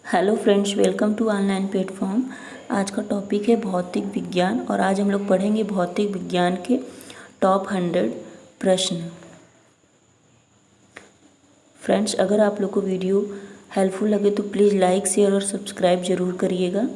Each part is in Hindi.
Hello friends, welcome to online platform. आज का टॉपिक है भौतिक विज्ञान और आज हम लोग पढ़ेंगे भौतिक विज्ञान के टॉप 100 प्रश्न। फ्रेंड्स, अगर आप लोग को वीडियो हेल्पफुल लगे तो प्लीज़ लाइक, शेयर और सब्सक्राइब ज़रूर करिएगा।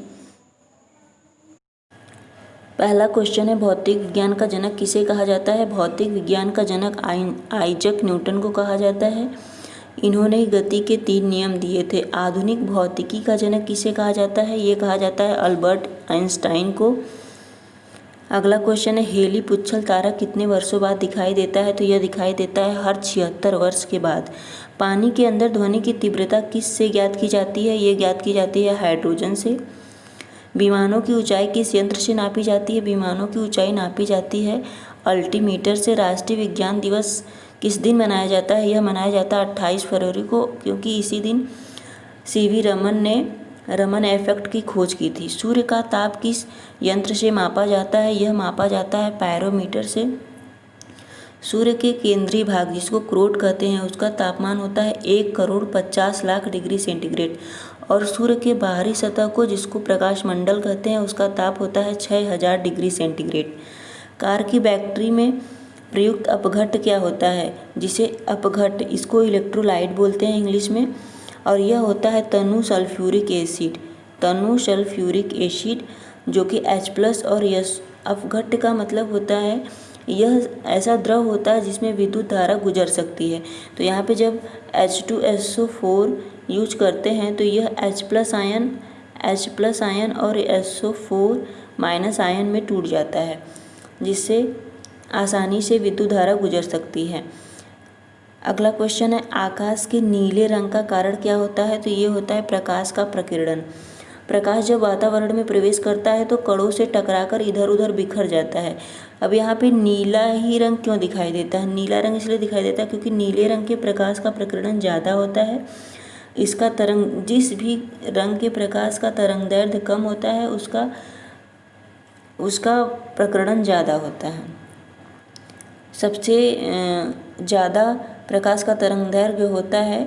पहला क्वेश्चन है, भौतिक विज्ञान का जनक किसे कहा जाता है? भौतिक विज्ञान का जनक आइजैक न्यूटन को कहा जाता है। इन्होंने गति के 3 नियम दिए थे। आधुनिक भौतिकी का जनक किसे कहा जाता है? ये कहा जाता है अल्बर्ट आइंस्टाइन को। अगला क्वेश्चन है, हेली पुच्छल तारा कितने वर्षों बाद दिखाई देता है? तो यह दिखाई देता है हर 76 वर्ष के बाद। पानी के अंदर ध्वनि की तीव्रता किस से ज्ञात की जाती है? ये ज्ञात की जाती है हाइड्रोजन से। विमानों की ऊंचाई किस यंत्र से नापी जाती है? विमानों की ऊंचाई नापी जाती है अल्टीमीटर से। राष्ट्रीय विज्ञान दिवस किस दिन मनाया जाता है? यह मनाया जाता है 28 फरवरी को, क्योंकि इसी दिन सीवी रमन ने रमन इफेक्ट की खोज की थी। सूर्य का ताप किस यंत्र से मापा जाता है? यह मापा जाता है पायरोमीटर से। सूर्य के केंद्रीय भाग, जिसको क्रोट कहते हैं, उसका तापमान होता है 1,50,00,000 डिग्री सेंटीग्रेड और सूर्य के बाहरी सतह को, जिसको प्रकाश मंडल कहते हैं, उसका ताप होता है 6000 डिग्री सेंटीग्रेड। कार की बैटरी में प्रयुक्त अपघट्ट क्या होता है? जिसे अपघट्ट, इसको इलेक्ट्रोलाइट बोलते हैं इंग्लिश में, और यह होता है तनु सल्फ्यूरिक एसिड। तनु सल्फ्यूरिक एसिड जो कि H+ और यस। अपघट्ट का मतलब होता है यह ऐसा द्रव होता है जिसमें विद्युत धारा गुजर सकती है। तो यहाँ पे जब H2SO4 यूज करते हैं तो यह H+ आयन और SO4- आयन में टूट जाता है, जिससे आसानी से विद्युत धारा गुजर सकती है। अगला क्वेश्चन है, आकाश के नीले रंग का कारण क्या होता है? तो ये होता है प्रकाश का प्रकीर्णन। प्रकाश जब वातावरण में प्रवेश करता है तो कणों से टकराकर इधर उधर बिखर जाता है। अब यहाँ पे नीला ही रंग क्यों दिखाई देता है? नीला रंग इसलिए दिखाई देता है क्योंकि नीले रंग के प्रकाश का प्रकीर्णन ज़्यादा होता है। इसका तरंग, जिस भी रंग के प्रकाश का तरंगदैर्घ्य कम होता है उसका प्रकीर्णन ज़्यादा होता है। सबसे ज़्यादा प्रकाश का तरंगदैर्घ्य होता है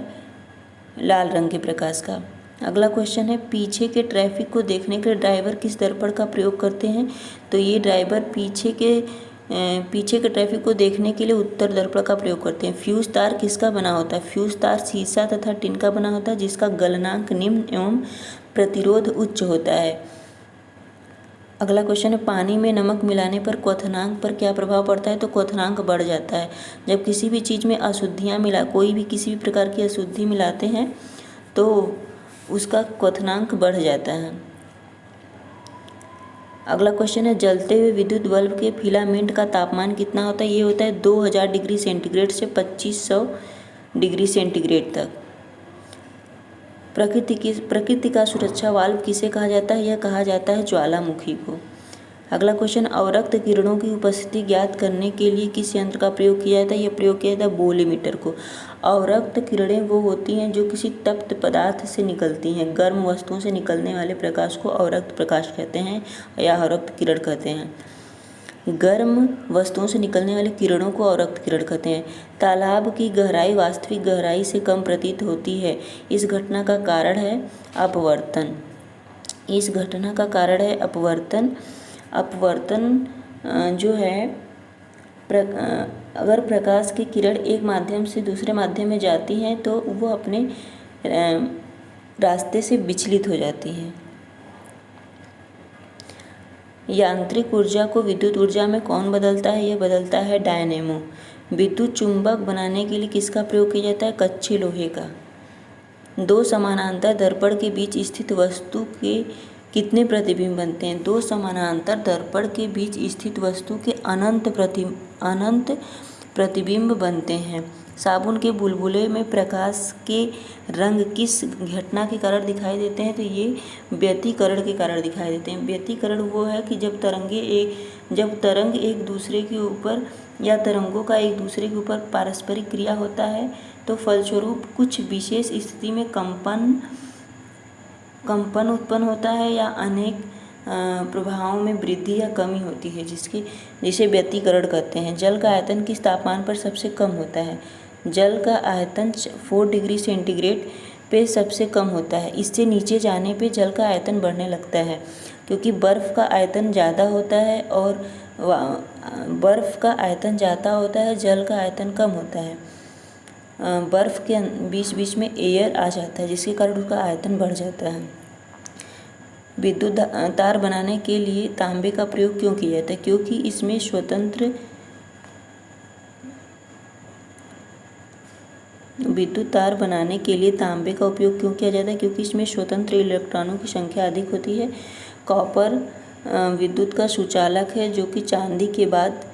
लाल रंग के प्रकाश का। अगला क्वेश्चन है, पीछे के ट्रैफिक को देखने के लिए ड्राइवर किस दर्पण का प्रयोग करते हैं? तो ये ड्राइवर पीछे के ट्रैफिक को देखने के लिए उत्तर दर्पण का प्रयोग करते हैं। फ्यूज तार किसका बना होता है? फ्यूज तार शीशा तथा टिन का बना होता है, जिसका गलनांक निम्न एवं प्रतिरोध उच्च होता है। अगला क्वेश्चन है, पानी में नमक मिलाने पर क्वथनांक पर क्या प्रभाव पड़ता है? तो क्वथनांक बढ़ जाता है। जब किसी भी चीज़ में अशुद्धियाँ कोई भी किसी भी प्रकार की अशुद्धि मिलाते हैं तो उसका क्वथनांक बढ़ जाता है। अगला क्वेश्चन है, जलते हुए विद्युत बल्ब के फिलामेंट का तापमान कितना होता है? ये होता है 2000 डिग्री सेंटीग्रेड से 2500 डिग्री सेंटीग्रेड तक। प्रकृति का सुरक्षा वाल्व किसे कहा जाता है? यह कहा जाता है ज्वालामुखी को। अगला क्वेश्चन, अवरक्त किरणों की उपस्थिति ज्ञात करने के लिए किस यंत्र का प्रयोग किया जाता है? यह प्रयोग किया जाता है बोलेमीटर को। अवरक्त किरणें वो होती हैं जो किसी तप्त पदार्थ से निकलती हैं। गर्म वस्तुओं से निकलने वाले प्रकाश को अवरक्त प्रकाश कहते हैं या अवरक्त किरण कहते हैं। गर्म वस्तुओं से निकलने वाली किरणों को अवरक्त किरण कहते हैं। तालाब की गहराई वास्तविक गहराई से कम प्रतीत होती है। इस घटना का कारण है अपवर्तन। इस घटना का कारण है अपवर्तन। अपवर्तन जो है अगर प्रकाश की किरण एक माध्यम से दूसरे माध्यम में जाती हैं तो वो अपने रास्ते से विचलित हो जाती हैं। यांत्रिक ऊर्जा को विद्युत ऊर्जा में कौन बदलता है? यह बदलता है डायनेमो। विद्युत चुंबक बनाने के लिए किसका प्रयोग किया जाता है? कच्चे लोहे का। 2 समानांतर दर्पण के बीच स्थित वस्तु के कितने प्रतिबिंब बनते हैं? 2 समानांतर दर्पण के बीच स्थित वस्तु के अनंत प्रतिबिंब बनते हैं। साबुन के बुलबुले में प्रकाश के रंग किस घटना के कारण दिखाई देते हैं? तो ये व्यतिकरण के कारण दिखाई देते हैं। व्यतिकरण वो है कि जब तरंग एक दूसरे के ऊपर या तरंगों का एक दूसरे के ऊपर पारस्परिक क्रिया होता है तो फलस्वरूप कुछ विशेष स्थिति में कंपन उत्पन्न होता है या अनेक प्रभावों में वृद्धि या कमी होती है, जिसे व्यतिकरण कहते हैं। जल का आयतन किस तापमान पर सबसे कम होता है? जल का आयतन 4 डिग्री सेंटीग्रेड पे सबसे कम होता है। इससे नीचे जाने पे जल का आयतन बढ़ने लगता है, क्योंकि बर्फ़ का आयतन ज़्यादा होता है और बर्फ़ का आयतन ज़्यादा होता है, जल का आयतन कम होता है। बर्फ़ के बीच बीच में एयर आ जाता है, जिसके कारण उसका आयतन बढ़ जाता है। विद्युत तार बनाने के लिए तांबे का प्रयोग क्यों किया जाता है? क्योंकि इसमें विद्युत तार बनाने के लिए तांबे का उपयोग क्यों किया जाता है? क्योंकि इसमें स्वतंत्र इलेक्ट्रॉनों की संख्या अधिक होती है। कॉपर विद्युत का सुचालक है, जो कि चांदी के बाद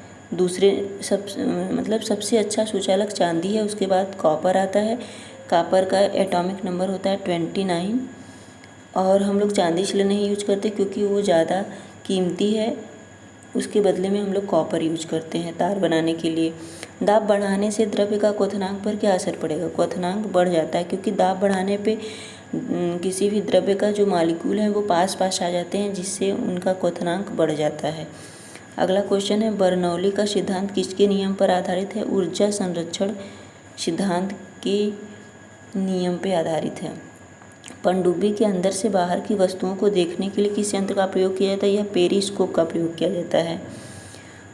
सबसे अच्छा सुचालक चांदी है, उसके बाद कॉपर आता है। कॉपर का एटॉमिक नंबर होता है 29 और हम लोग चांदी इसलिए नहीं यूज करते क्योंकि वो ज़्यादा कीमती है, उसके बदले में हम लोग कॉपर यूज करते हैं तार बनाने के लिए। दाब बढ़ाने से द्रव्य का क्वथनांक पर क्या असर पड़ेगा? क्वथनांक बढ़ जाता है, क्योंकि दाब बढ़ाने पे किसी भी द्रव्य का जो मॉलिक्यूल है वो पास पास आ जाते हैं, जिससे उनका क्वथनांक बढ़ जाता है। अगला क्वेश्चन है, बर्नौली का सिद्धांत किसके नियम पर आधारित है? ऊर्जा संरक्षण सिद्धांत के नियम पर आधारित है। पनडुब्बी के अंदर से बाहर की वस्तुओं को देखने के लिए किस यंत्र का प्रयोग किया जाता है? यह पेरिस्कोप का प्रयोग किया जाता है।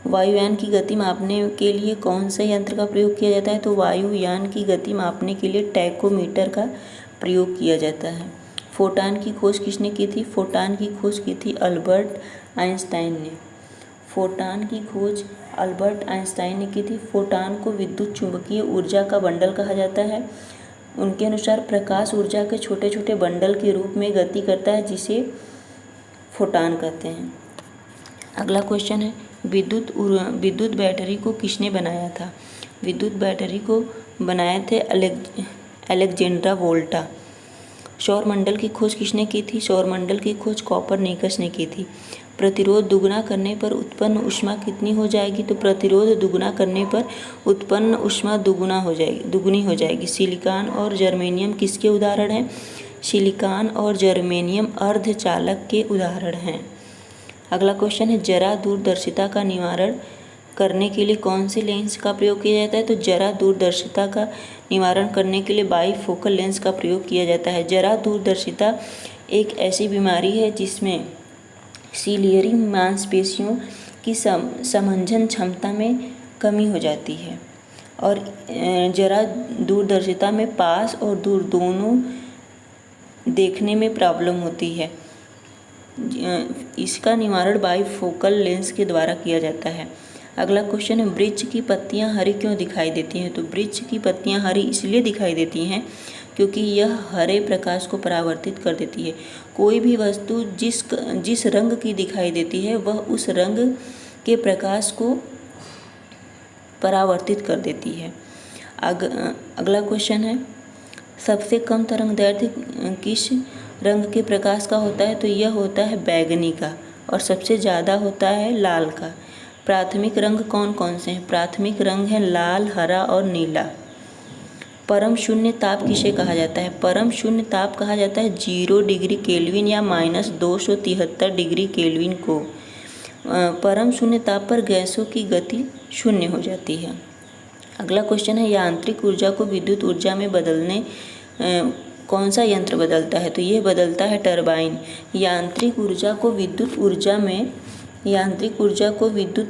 वायुयान की गति मापने के लिए कौन से यंत्र का प्रयोग किया जाता है? तो वायुयान की गति मापने के लिए टैकोमीटर का प्रयोग किया जाता है। फोटॉन की खोज किसने की थी? फोटॉन की खोज की थी अल्बर्ट आइंस्टाइन ने। फोटॉन की खोज अल्बर्ट आइंस्टाइन ने की थी। फोटॉन को विद्युत चुंबकीय ऊर्जा का बंडल कहा जाता है। उनके अनुसार प्रकाश ऊर्जा के छोटे छोटे बंडल के रूप में गति करता है, जिसे फोटॉन कहते हैं। अगला क्वेश्चन है, विद्युत बैटरी को किसने बनाया था? विद्युत बैटरी को बनाए थे अलेक्जेंड्रा वोल्टा। सौरमंडल की खोज किसने की थी? सौरमंडल की खोज कोपरनिकस ने की थी। प्रतिरोध दुगुना करने पर उत्पन्न ऊष्मा कितनी हो जाएगी? तो प्रतिरोध दुगुना करने पर उत्पन्न ऊष्मा दुगुनी हो जाएगी। सिलिकॉन और जर्मेनियम किसके उदाहरण हैं? सिलिकॉन और जर्मेनियम अर्धचालक के उदाहरण हैं। अगला क्वेश्चन है, जरा दूरदर्शिता का निवारण करने के लिए कौन से लेंस का प्रयोग किया जाता है? तो जरा दूरदर्शिता का निवारण करने के लिए बाईफोकल लेंस का प्रयोग किया जाता है। जरा दूरदर्शिता एक ऐसी बीमारी है जिसमें सिलियरी मांसपेशियों की समंजन क्षमता में कमी हो जाती है और जरा दूरदर्शिता में पास और दूर दोनों देखने में प्रॉब्लम होती है। इसका निवारण बाईफोकल लेंस के द्वारा किया जाता है। अगला क्वेश्चन है, वृक्ष की पत्तियां हरी क्यों दिखाई देती हैं? तो वृक्ष की पत्तियां हरी इसलिए दिखाई देती हैं क्योंकि यह हरे प्रकाश को परावर्तित कर देती है। कोई भी वस्तु जिस रंग की दिखाई देती है वह उस रंग के प्रकाश को परावर्तित कर देती है। अगला क्वेश्चन है, सबसे कम तरंगदैर्ध्य किस रंग के प्रकाश का होता है? तो यह होता है बैगनी का और सबसे ज़्यादा होता है लाल का। प्राथमिक रंग कौन कौन से हैं? प्राथमिक रंग है लाल, हरा और नीला। परम शून्य ताप किसे कहा जाता है? परम शून्य ताप कहा जाता है 0 डिग्री केल्विन या -273 डिग्री केल्विन को। परम शून्य ताप पर गैसों की गति शून्य हो जाती है। अगला क्वेश्चन है, यांत्रिक ऊर्जा को विद्युत ऊर्जा में बदलने कौन सा यंत्र बदलता है? तो ये बदलता है टरबाइन। यांत्रिक ऊर्जा को विद्युत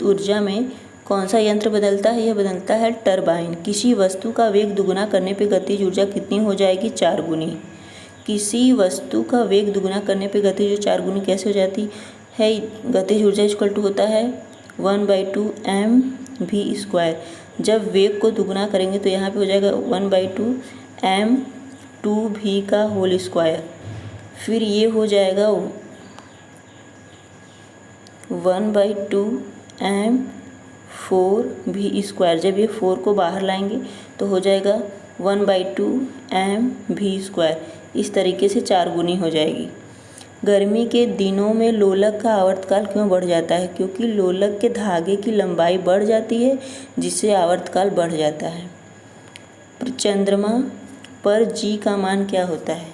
ऊर्जा में कौन सा यंत्र बदलता है? यह बदलता है टरबाइन। किसी वस्तु का वेग दुगुना करने पे गतिज ऊर्जा कितनी हो जाएगी? 4 गुनी। किसी वस्तु का वेग दुगुना करने पे गतिज ऊर्जा 4 गुनी कैसे हो जाती है? गतिज ऊर्जा इक्वल टू होता है 1/2 mv²। जब वेग को दुगुना करेंगे तो यहाँ पे हो जाएगा 1/2 m2v का होल स्क्वायर। फिर ये हो जाएगा 1/2 m4v²। जब ये 4 को बाहर लाएंगे तो हो जाएगा 1/2 mv²। इस तरीके से 4 गुनी हो जाएगी। गर्मी के दिनों में लोलक का आवर्तकाल क्यों बढ़ जाता है? क्योंकि लोलक के धागे की लंबाई बढ़ जाती है, जिससे आवर्तकाल बढ़ जाता है। चंद्रमा पर जी का मान क्या होता है?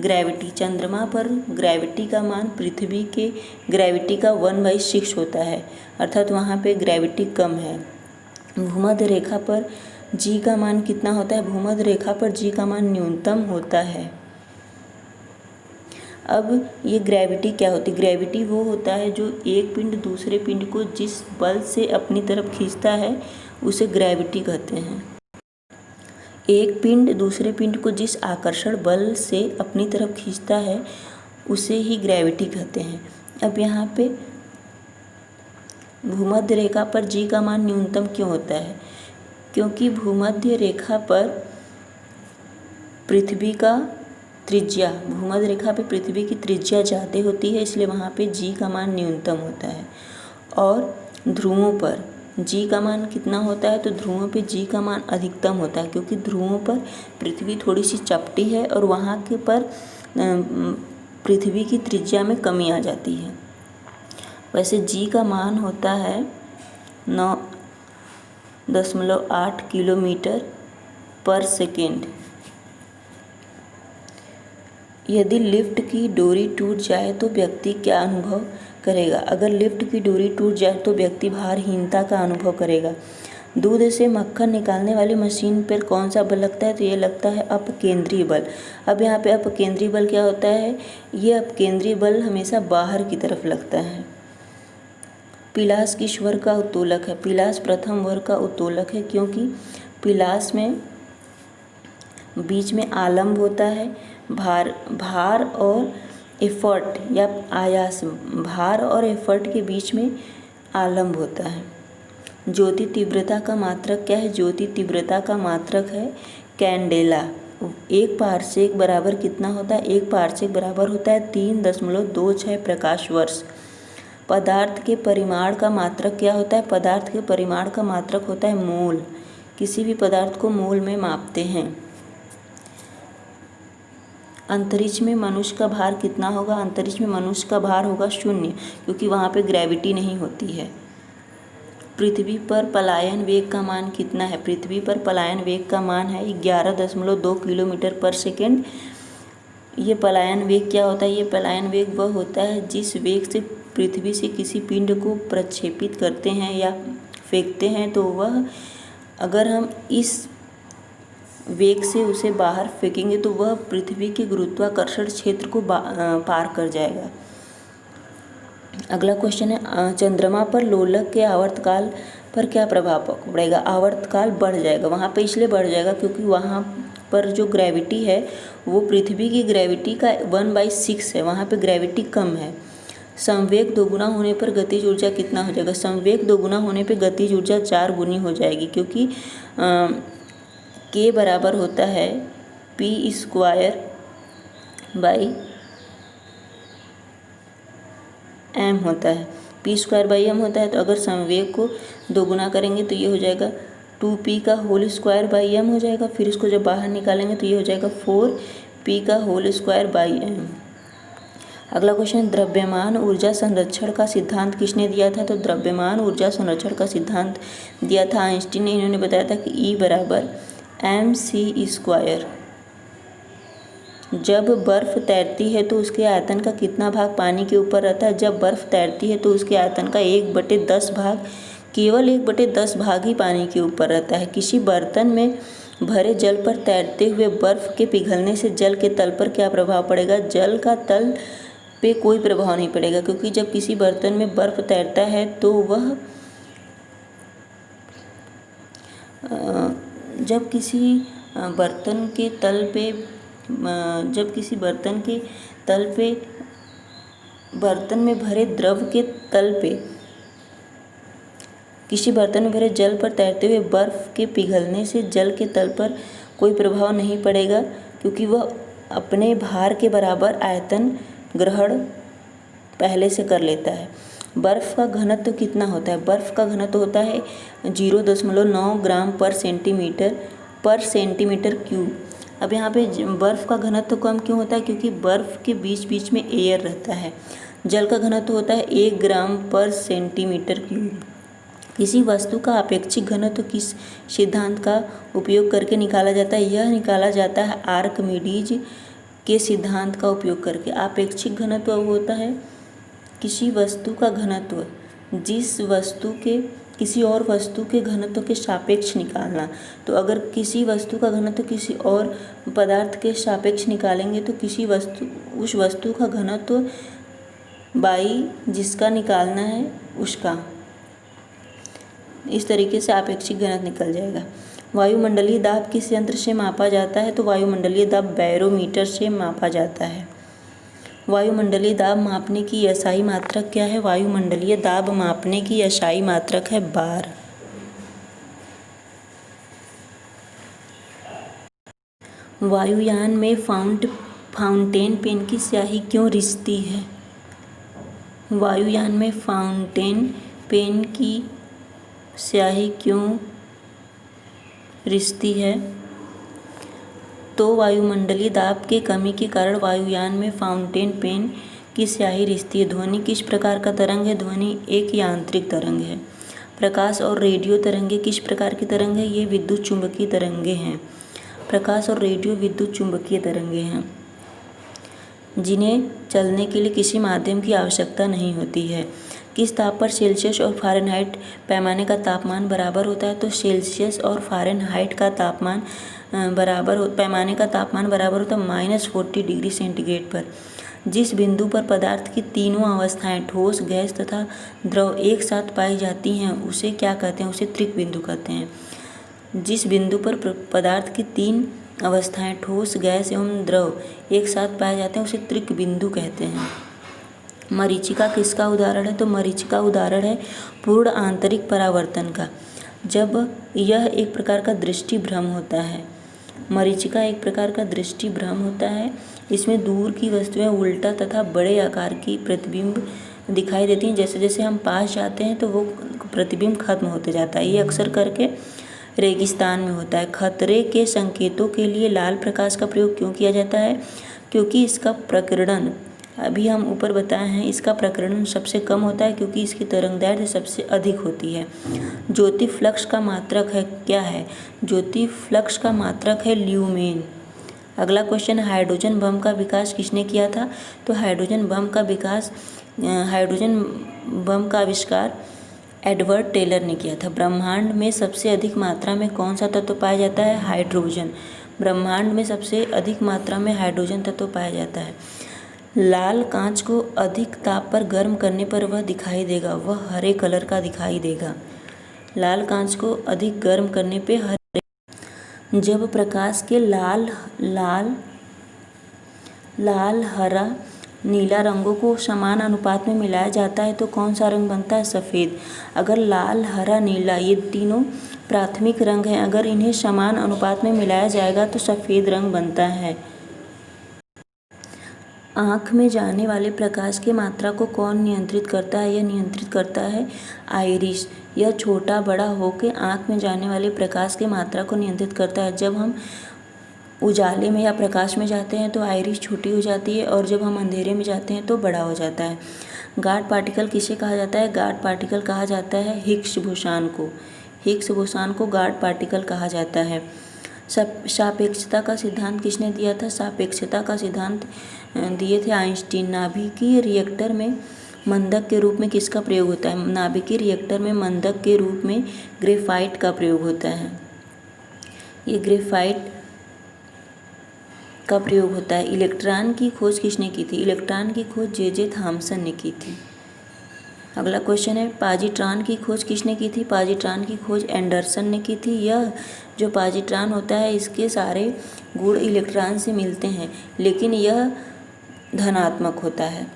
ग्रेविटी। चंद्रमा पर ग्रेविटी का मान पृथ्वी के ग्रेविटी का 1/6 होता है, अर्थात वहाँ पे ग्रेविटी कम है। भूमध्य रेखा पर जी का मान कितना होता है? भूमध्य रेखा पर जी का मान न्यूनतम होता है। अब ये ग्रेविटी क्या होती है? ग्रेविटी वो होता है जो एक पिंड दूसरे पिंड को जिस बल से अपनी तरफ खींचता है उसे ग्रेविटी कहते हैं। एक पिंड दूसरे पिंड को जिस आकर्षण बल से अपनी तरफ खींचता है उसे ही ग्रेविटी कहते हैं। अब यहाँ पे भूमध्य रेखा पर जी का मान न्यूनतम क्यों होता है? क्योंकि भूमध्य रेखा पर पृथ्वी का त्रिज्या, भूमध्य रेखा पे पृथ्वी की त्रिज्या ज़्यादा होती है, इसलिए वहाँ पे जी का मान न्यूनतम होता है। और ध्रुवों पर जी का मान कितना होता है? तो ध्रुवों पे जी का मान अधिकतम होता है, क्योंकि ध्रुवों पर पृथ्वी थोड़ी सी चपटी है और वहाँ के पर पृथ्वी की त्रिज्या में कमी आ जाती है। वैसे जी का मान होता है 9.8 किलोमीटर पर सेकेंड। यदि लिफ्ट की डोरी टूट जाए तो व्यक्ति क्या अनुभव करेगा? अगर लिफ्ट की डोरी टूट जाए तो व्यक्ति भारहीनता का अनुभव करेगा। दूध से मक्खन निकालने वाली मशीन पर कौन सा बल लगता है? तो ये लगता है अपकेंद्रीय बल। अब यहाँ पे अपकेंद्रीय बल क्या होता है? ये अपकेंद्रीय बल हमेशा बाहर की तरफ लगता है। पिलास किस वर्ग का उत्तोलक है? पिलास प्रथम वर्ग का उत्तोलक है, क्योंकि पिलास में बीच में आलम्ब होता है। भार और एफर्ट या आयास, भार और एफर्ट के बीच में आलम्ब होता है। ज्योति तीव्रता का मात्रक क्या है? ज्योति तीव्रता का मात्रक है कैंडेला। 1 पारसेक बराबर कितना होता है? 1 पारसेक बराबर होता है 3.26 प्रकाश वर्ष। पदार्थ के परिमाण का मात्रक क्या होता है? पदार्थ के परिमाण का मात्रक होता है मोल। किसी भी पदार्थ को मोल में मापते हैं। अंतरिक्ष में मनुष्य का भार कितना होगा? अंतरिक्ष में मनुष्य का भार होगा 0, क्योंकि वहाँ पे ग्रेविटी नहीं होती है। पृथ्वी पर पलायन वेग का मान कितना है? पृथ्वी पर पलायन वेग का मान है 11.2 किलोमीटर पर सेकेंड। ये पलायन वेग क्या होता है? ये पलायन वेग वह होता है जिस वेग से पृथ्वी से किसी पिंड को प्रक्षेपित करते हैं या फेंकते हैं, तो वह, अगर हम इस वेग से उसे बाहर फेंकेंगे तो वह पृथ्वी के गुरुत्वाकर्षण क्षेत्र को पार कर जाएगा। अगला क्वेश्चन है, चंद्रमा पर लोलक के आवर्तकाल पर क्या प्रभाव पड़ेगा? आवर्तकाल बढ़ जाएगा। वहाँ पे इसलिए बढ़ जाएगा क्योंकि वहाँ पर जो ग्रेविटी है वो पृथ्वी की ग्रेविटी का 1/6 है, वहाँ पे ग्रेविटी कम है। संवेग दोगुना होने पर गतिज ऊर्जा कितना हो जाएगा? संवेग दोगुना होने पर गतिज ऊर्जा 4 गुनी हो जाएगी, क्योंकि k बराबर होता है p² होता है, p² होता है। तो अगर संवेग को दोगुना करेंगे तो ये हो जाएगा 2p² हो जाएगा। फिर इसको जब बाहर निकालेंगे तो ये हो जाएगा 4p² अगला क्वेश्चन, द्रव्यमान ऊर्जा संरक्षण का सिद्धांत किसने दिया था? तो द्रव्यमान ऊर्जा संरक्षण का सिद्धांत दिया था आइंस्टीन ने। इन्होंने बताया था कि E बराबर mc²। जब बर्फ़ तैरती है तो उसके आयतन का कितना भाग पानी के ऊपर रहता है? जब बर्फ़ तैरती है तो उसके आयतन का 1/10 भाग, केवल 1/10 भाग ही पानी के ऊपर रहता है। किसी बर्तन में भरे जल पर तैरते हुए बर्फ़ के पिघलने से जल के तल पर क्या प्रभाव पड़ेगा? जल का तल पे कोई प्रभाव नहीं पड़ेगा, क्योंकि जब किसी बर्तन में बर्फ़ तैरता है तो वह जब किसी बर्तन के तल पे बर्तन में भरे द्रव के तल पे किसी बर्तन में भरे जल पर तैरते हुए बर्फ़ के पिघलने से जल के तल पर कोई प्रभाव नहीं पड़ेगा, क्योंकि वह अपने भार के बराबर आयतन ग्रहण पहले से कर लेता है। बर्फ़ का घनत्व कितना होता है? बर्फ़ का घनत्व होता है 0.9 ग्राम पर सेंटीमीटर क्यूब। अब यहाँ पे बर्फ़ का घनत्व कम क्यों होता है? क्योंकि बर्फ़ के बीच बीच में एयर रहता है। जल का घनत्व होता है 1 ग्राम पर सेंटीमीटर क्यूब। किसी वस्तु का अपेक्षिक घनत्व किस सिद्धांत का उपयोग करके निकाला जाता है? यह निकाला जाता है आर्किमिडीज के सिद्धांत का उपयोग करके। अपेक्षिक घनत्व होता है किसी वस्तु का घनत्व जिस वस्तु के किसी और वस्तु के घनत्व के सापेक्ष निकालना। तो अगर किसी वस्तु का घनत्व किसी और पदार्थ के सापेक्ष निकालेंगे तो उस वस्तु का घनत्व बाई जिसका निकालना है उसका, इस तरीके से आपेक्षिक घनत्व निकल जाएगा। वायुमंडलीय दाब किस यंत्र से मापा जाता है? तो वायुमंडलीय दाब बैरोमीटर से मापा जाता है। वायुमंडलीय दाब मापने की एसआई मात्रक क्या है? वायुमंडलीय दाब मापने की एसआई मात्रक है बार। वायुयान में फाउंटेन पेन की स्याही क्यों रिसती है? वायुयान में फाउंटेन पेन की स्याही क्यों रिसती है? तो वायुमंडलीय दाब के कमी के कारण वायुयान में फाउंटेन पेन की स्याही रिसती है। ध्वनि किस प्रकार का तरंग है? ध्वनि एक यांत्रिक तरंग है। प्रकाश और रेडियो तरंगे किस प्रकार की तरंग है? ये विद्युत चुंबकीय तरंगे हैं। प्रकाश और रेडियो विद्युत चुंबकीय तरंगे हैं जिन्हें चलने के लिए किसी माध्यम की आवश्यकता नहीं होती है। किस ताप पर सेल्सियस और फ़ारेनहाइट पैमाने का तापमान बराबर होता है? तो सेल्सियस और फ़ारेनहाइट का तापमान पैमाने का तापमान बराबर होता है -40 डिग्री सेंटीग्रेड पर। जिस बिंदु पर पदार्थ की तीनों अवस्थाएं ठोस, गैस तथा द्रव एक साथ पाई जाती हैं उसे क्या कहते हैं? उसे त्रिक बिंदु कहते हैं। जिस बिंदु पर पदार्थ की तीन अवस्थाएं ठोस, गैस एवं द्रव एक साथ पाए जाते हैं उसे त्रिक बिंदु कहते हैं। मरीचिका किसका उदाहरण है? तो मरीचिका उदाहरण है पूर्ण आंतरिक परावर्तन का, जब यह एक प्रकार का दृष्टि भ्रम होता है। मरीचिका एक प्रकार का दृष्टि भ्रम होता है। इसमें दूर की वस्तुएं उल्टा तथा बड़े आकार की प्रतिबिंब दिखाई देती हैं। जैसे जैसे हम पास जाते हैं तो वो प्रतिबिंब खत्म होते जाता है। ये अक्सर करके रेगिस्तान में होता है। खतरे के संकेतों के लिए लाल प्रकाश का प्रयोग क्यों किया जाता है? क्योंकि इसका प्रकीर्णन, अभी हम ऊपर बताए हैं, इसका प्रकीर्णन सबसे कम होता है क्योंकि इसकी तरंगदैर्ध्य सबसे अधिक होती है। ज्योति फ्लक्स का मात्रक है क्या है? ज्योति फ्लक्स का मात्रक है ल्यूमेन। अगला क्वेश्चन, हाइड्रोजन बम का विकास किसने किया था? तो हाइड्रोजन बम का आविष्कार एडवर्ड टेलर ने किया था। ब्रह्मांड में सबसे अधिक मात्रा में कौन सा तत्व पाया जाता है? हाइड्रोजन। ब्रह्मांड में सबसे अधिक मात्रा में हाइड्रोजन तत्व पाया जाता है। लाल कांच को अधिक ताप पर गर्म करने पर वह दिखाई देगा, वह हरे कलर का दिखाई देगा। लाल कांच को अधिक गर्म करने पे हरे, जब प्रकाश के लाल, हरा, नीला रंगों को समान अनुपात में मिलाया जाता है तो कौन सा रंग बनता है? सफ़ेद। अगर लाल, हरा, नीला ये तीनों प्राथमिक रंग हैं, अगर इन्हें समान अनुपात में मिलाया जाएगा तो सफ़ेद रंग बनता है। आँख में जाने वाले प्रकाश की मात्रा को कौन नियंत्रित करता है? यह नियंत्रित करता है आइरिस। यह छोटा बड़ा होकर आँख में जाने वाले प्रकाश की मात्रा को नियंत्रित करता है। जब हम उजाले में या प्रकाश में जाते हैं तो आइरिस छोटी हो जाती है और जब हम अंधेरे में जाते हैं तो बड़ा हो जाता है। गाढ़ पार्टिकल किसे कहा जाता है? गाढ़ पार्टिकल कहा जाता है हिग्स बोसान को। हिग्स बोसान को गाढ़ पार्टिकल कहा जाता है। सापेक्षता का सिद्धांत किसने दिया था? सापेक्षता का सिद्धांत दिए थे आइंस्टीन। नाभिकीय रिएक्टर में मंदक के रूप में किसका प्रयोग होता है? नाभिकीय रिएक्टर में मंदक के रूप में ग्रेफाइट का प्रयोग होता है। ये ग्रेफाइट का प्रयोग होता है। इलेक्ट्रॉन की खोज किसने की थी? इलेक्ट्रॉन की खोज जे थॉमसन ने की थी। अगला क्वेश्चन है, पॉजिट्रॉन की खोज किसने की थी? पॉजिट्रॉन की खोज एंडरसन ने की थी। यह जो पॉजिट्रॉन होता है इसके सारे गुण इलेक्ट्रॉन से मिलते हैं लेकिन यह धनात्मक होता है।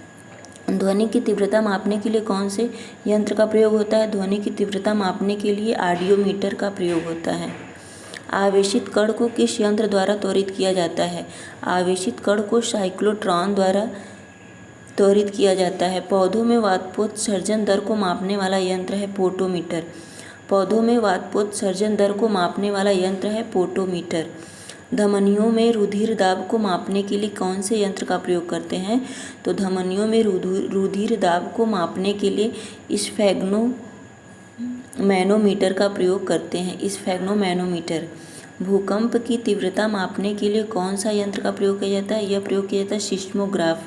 ध्वनि की तीव्रता मापने के लिए कौन से यंत्र का प्रयोग होता है? ध्वनि की तीव्रता मापने के लिए ऑडियोमीटर का प्रयोग होता है। आवेशित कण को किस यंत्र द्वारा त्वरित किया जाता है? आवेशित कण को साइक्लोट्रॉन द्वारा त्वरित किया जाता है। पौधों में वातपोत्सर्जन दर को मापने वाला यंत्र है पोटोमीटर। पौधों में वातपोत्सर्जन दर को मापने वाला यंत्र है पोटोमीटर। धमनियों में रुधिर दाब को मापने के लिए कौन से यंत्र का प्रयोग करते हैं? तो धमनियों में रुधिर दाब को मापने के लिए स्फेग्नोमैनोमीटर का प्रयोग करते हैं। स्फेग्नोमैनोमीटर। भूकंप की तीव्रता मापने के लिए कौन सा यंत्र का प्रयोग किया जाता है? यह प्रयोग किया जाता है सिस्मोग्राफ।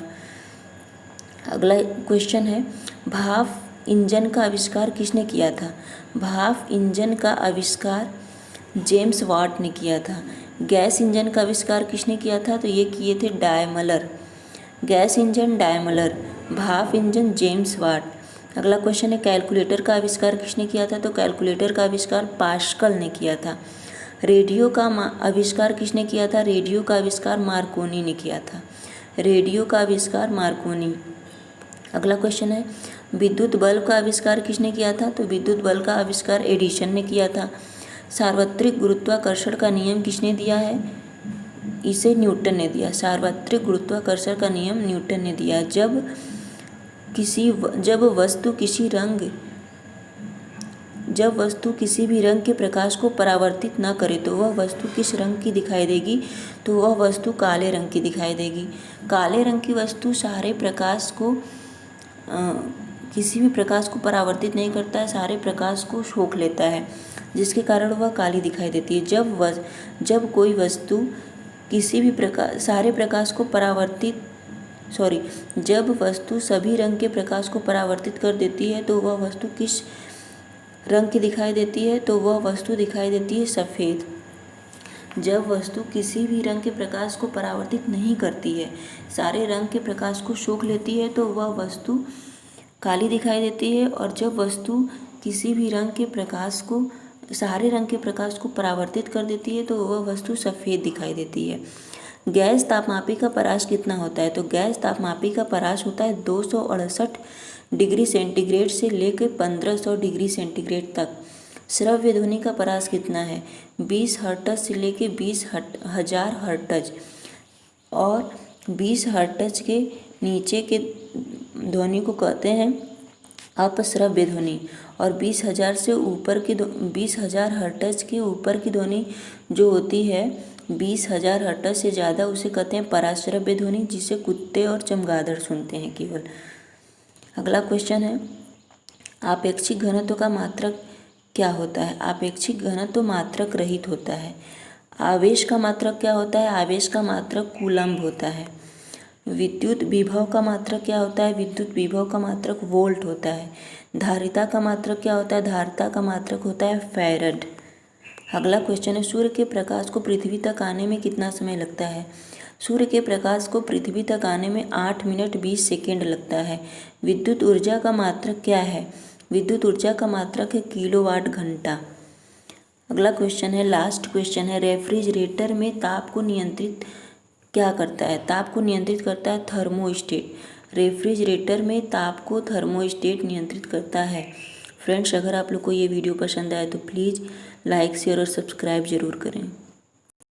अगला क्वेश्चन है, भाप इंजन का आविष्कार किसने किया था? भाप इंजन का आविष्कार जेम्स वाट ने किया था। गैस इंजन का आविष्कार किसने किया था? तो ये किए थे डायमलर। गैस इंजन डायमलर, भाप इंजन जेम्स वाट। अगला क्वेश्चन है कैलकुलेटर का आविष्कार किसने किया था? तो कैलकुलेटर का आविष्कार पास्कल ने किया था। रेडियो का आविष्कार किसने किया था? रेडियो का आविष्कार मार्कोनी ने किया था। रेडियो का आविष्कार मार्कोनी। अगला क्वेश्चन है विद्युत बल्ब का आविष्कार किसने किया था? तो विद्युत बल्ब का आविष्कार एडिसन ने किया था। सार्वत्रिक गुरुत्वाकर्षण का नियम किसने दिया है? इसे न्यूटन ने दिया। सार्वत्रिक गुरुत्वाकर्षण का नियम न्यूटन ने दिया। जब वस्तु किसी भी रंग के प्रकाश को परावर्तित न करे तो वह वस्तु किस रंग की दिखाई देगी? तो वह वस्तु काले रंग की दिखाई देगी। काले रंग की वस्तु सारे प्रकाश को किसी भी प्रकाश को परावर्तित नहीं करता है, सारे प्रकाश को सोख लेता है, जिसके कारण वह काली दिखाई देती है। जब कोई वस्तु किसी भी सारे प्रकाश को जब वस्तु सभी रंग के प्रकाश को परावर्तित कर देती है तो वह वस्तु किस रंग की दिखाई देती है? तो वह वस्तु दिखाई देती है सफ़ेद। जब वस्तु किसी भी रंग के प्रकाश को परावर्तित नहीं करती है, सारे रंग के प्रकाश को सोख लेती है, तो वह वस्तु काली दिखाई देती है। और जब वस्तु किसी भी रंग के प्रकाश को सारे रंग के प्रकाश को परावर्तित कर देती है तो वह वस्तु सफ़ेद दिखाई देती है। गैस तापमापी का परास कितना होता है? तो गैस तापमापी का परास होता है 268 डिग्री सेंटीग्रेड से लेकर 1500 डिग्री सेंटीग्रेड तक। श्रव्य ध्वनि का परास कितना है? 20 हर्ट्ज से लेकर 20,000 हर्ट्ज, और 20 हर्ट्ज के नीचे के ध्वनि को कहते हैं अपश्रव्य ध्वनि, और 20,000 से ऊपर की 20,000 हर्ट्ज के ऊपर की ध्वनि जो होती है 20,000 हर्ट्ज से ज़्यादा, उसे कहते हैं पराश्रव्य ध्वनि, जिसे कुत्ते और चमगादड़ सुनते हैं केवल। अगला क्वेश्चन है आपेक्षिक घनत्व का मात्रक क्या होता है? आपेक्षिक घनत्व मात्रक रहित होता है। आवेश का मात्रक क्या होता है? आवेश का मात्रक कूलम्ब होता है। विद्युत विभव का मात्रक क्या होता है? विद्युत विभव का मात्रक वोल्ट होता है। धारिता का मात्रक क्या होता है? धारिता का मात्रक होता है फैरड। अगला क्वेश्चन है सूर्य के प्रकाश को पृथ्वी तक आने में कितना समय लगता है? सूर्य के प्रकाश को पृथ्वी तक आने में 8 मिनट 20 सेकेंड लगता है। विद्युत ऊर्जा का मात्रक क्या है? विद्युत ऊर्जा का मात्रक है किलोवाट घंटा। अगला क्वेश्चन है लास्ट क्वेश्चन है रेफ्रिजरेटर में ताप को नियंत्रित क्या करता है? ताप को नियंत्रित करता है थर्मोस्टेट। रेफ्रिजरेटर में ताप को थर्मोस्टेट नियंत्रित करता है। फ्रेंड्स, अगर आप लोग को ये वीडियो पसंद आए तो प्लीज़ लाइक शेयर और सब्सक्राइब ज़रूर करें।